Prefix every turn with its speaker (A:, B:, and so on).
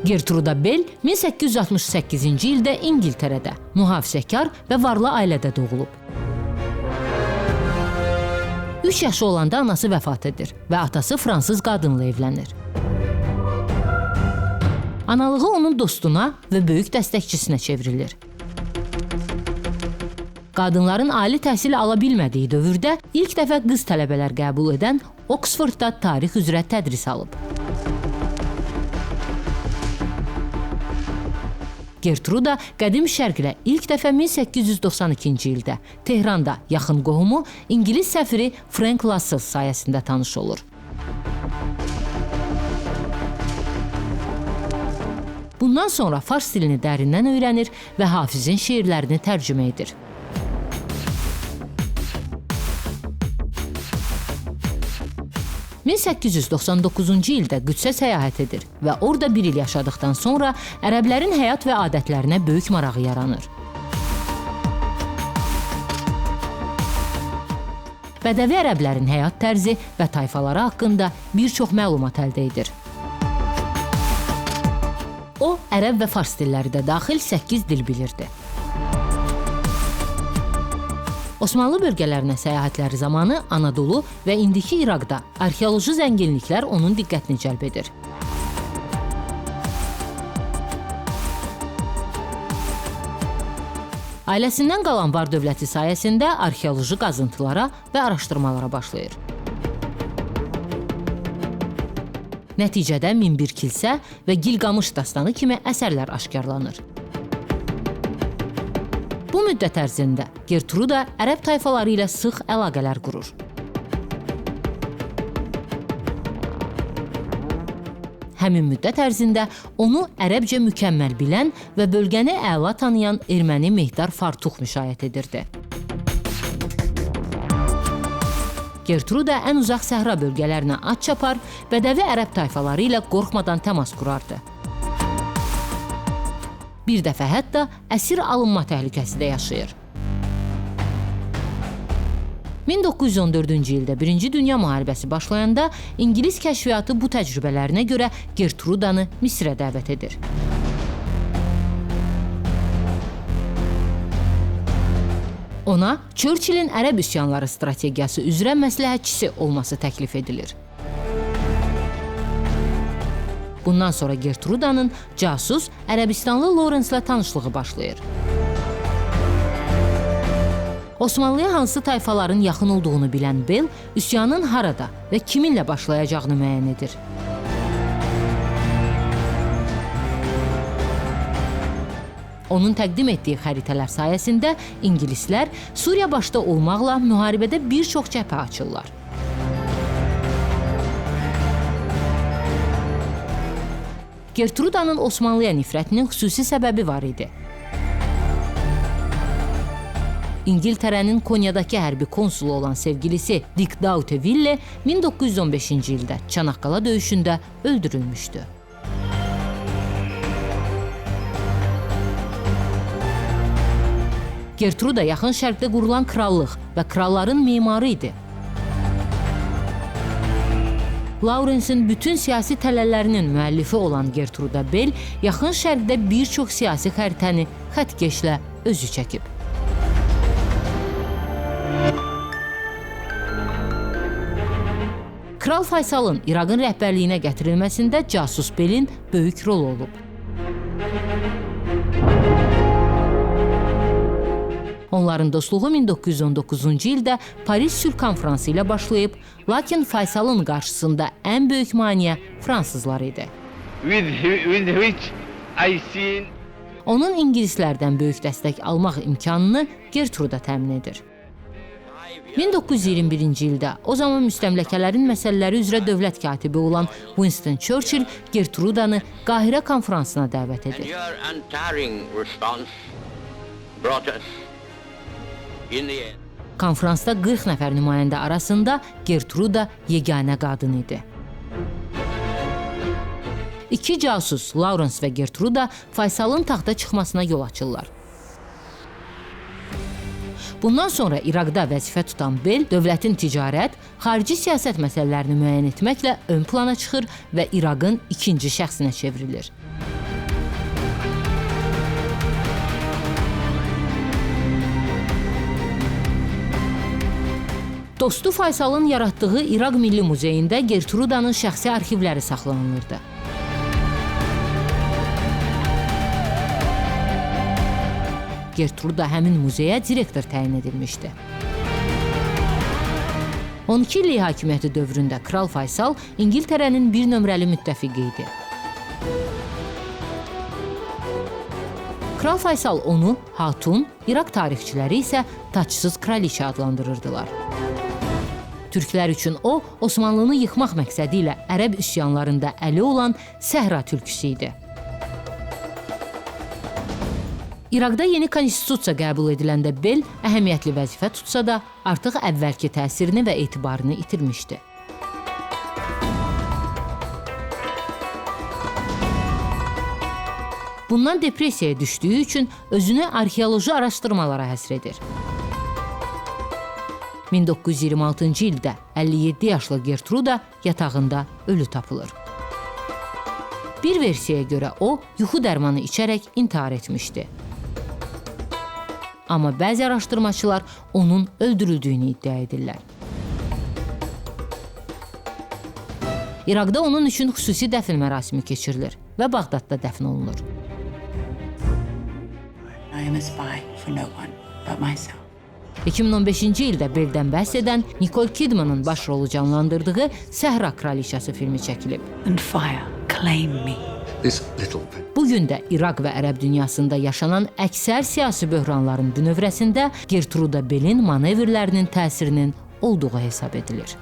A: Gertruda Bell 1868-ci ildə İngiltərədə mühafizəkar və varlı ailədə doğulub. 3 yaşı olanda anası vəfat edir və atası fransız qadınla evlənir. Analığı onun dostuna və böyük dəstəkçisinə çevrilir. Qadınların ali təhsil ala bilmədiyi dövrdə ilk dəfə qız tələbələr qəbul edən Oksfordda tarix üzrə tədris alıb. Gertruda qədim şərqlə ilk dəfə 1892-ci ildə Tehranda yaxın qohumu İngilis səfiri Frank Lascelles sayəsində tanış olur. Bundan sonra fars dilini dərindən öyrənir və Hafizin şeirlərini tərcümə edir. (1899-cu ildə Qüdsə səyahət edir və orada bir il yaşadıktan sonra ərəblərin həyat və adətlərinə böyük marağı yaranır. Bədəvi ərəblərin həyat tərzi və tayfaları haqqında bir çox məlumat əldə edir. O, ərəb və fars dilləri də daxil 8 dil bilirdi. Osmanlı bölgələrinə səyahətləri zamanı Anadolu və indiki İraqda arxeoloji zənginliklər onun diqqətini cəlb edir. Ailəsindən qalan var dövləti sayəsində arxeoloji qazıntılara və araşdırmalara başlayır. Nəticədə Minbir kilsə və Gilgamış dastanı kimi əsərlər aşkarlanır. Bu müddət ərzində Gertruda ərəb tayfaları ilə sıx əlaqələr qurur. Həmin müddət ərzində onu ərəbcə mükəmməl bilən və bölgəni əla tanıyan erməni Mehdar Fartux müşayiət edirdi. Gertruda ən uzaq səhra bölgələrinə at çapar, bədəvi ərəb tayfaları ilə qorxmadan təmas qurardı. Bir dəfə hətta əsir alınma təhlükəsi də yaşayır. 1914-cü ildə Birinci Dünya müharibəsi başlayanda İngilis kəşfiyyatı bu təcrübələrinə görə Gertrudanı Misrə dəvət edir. Ona Churchillin ərəb üsyanları strategiyası üzrə məsləhətçisi olması təklif edilir. Bundan sonra Gertrudanın casus Ərəbistanlı Lawrence-la tanışlığı başlayır. Osmanlıya hansı tayfaların yaxın olduğunu bilən Bell, üsyanın harada və kiminlə başlayacağını müəyyən edir. Onun təqdim etdiyi xəritələr sayəsində İngilislər Suriya başda olmaqla müharibədə bir çox cəbhə açırlar. Gertrudanın Osmanlıya nifrətinin xüsusi səbəbi var idi. İngiltərənin Konyadakı hərbi konsulu olan sevgilisi Dick Dauteville 1915-ci ildə Çanaqqala döyüşündə öldürülmüşdü. Gertruda yaxın şərqdə qurulan krallıq və kralların memarı idi. Lawrence'in bütün siyasi tələlərinin müəllifi olan Gertruda Bell yaxın şərqdə bir çox siyasi xəritəni xəttkeşlə özü çəkib. Kral Faysalın İraqın rəhbərliyinə gətirilməsində casus Bellin böyük rol olub. Onların dostluğu 1919-cu ildə Paris Sülh Konfransı ilə başlayıb, lakin Faysalın qarşısında ən böyük maneə fransızlar idi. Onun ingilislərdən böyük dəstək almaq imkanını Gertruda təmin edir. 1921-ci ildə o zaman müstəmləkələrin məsələləri üzrə dövlət katibi olan Winston Churchill Gertrudanı Qahirə konfransına dəvət edir. Konfransda 40 nəfər nümayəndə arasında Gertruda yeganə qadın idi. İki casus, Lawrence və Gertruda, Faysalın taxta çıxmasına yol açırlar. Bundan sonra İraqda vəzifə tutan Bell dövlətin ticarət, xarici siyasət məsələlərini müəyyən etməklə ön plana çıxır və İraqın ikinci şəxsinə çevrilir. Dostu Faysalın yaratdığı İraq Milli Muzeyində Gertrudanın şəxsi arxivləri saxlanılırdı. Gertruda həmin muzeyə direktor təyin edilmişdi. 12 illik hakimiyyəti dövründə Kral Faysal İngiltərənin bir nömrəli müttəfiqi idi. Kral Faysal onu Hatun, İraq tarixçiləri isə taçsız kraliçə adlandırırdılar. Türklər üçün o, Osmanlını yıxmaq məqsədi ilə ərəb üsyanlarında əli olan Səhra tülküsü idi. İraqda yeni konstitusiya qəbul ediləndə Bel əhəmiyyətli vəzifə tutsa da, artıq əvvəlki təsirini və etibarını itirmişdi. Bundan depressiyaya düşdüyü üçün özünü arxeoloji araşdırmalara həsr edir. 1926-cı ildə 57 yaşlı Gertruda yatağında ölü tapılır. Bir versiyaya görə o, yuxu dərmanı içərək intihar etmişdi. Amma bəzi araşdırmaçılar onun öldürüldüyünü iddia edirlər. İraqda onun üçün xüsusi dəfn mərasimi keçirilir və Bağdadda dəfn olunur.
B: I am a spy for no one but myself.
A: 2015-ci ildə Beldən bəhs edən Nicole Kidmanın baş rolu canlandırdığı Səhra Kraliçası filmi çəkilib.
B: And fire, claim me.
A: Bu gün də İraq və ərəb dünyasında yaşanan əksər siyasi böhranların bünövrəsində Gertruda Belin manevrlərinin təsirinin olduğu hesab edilir.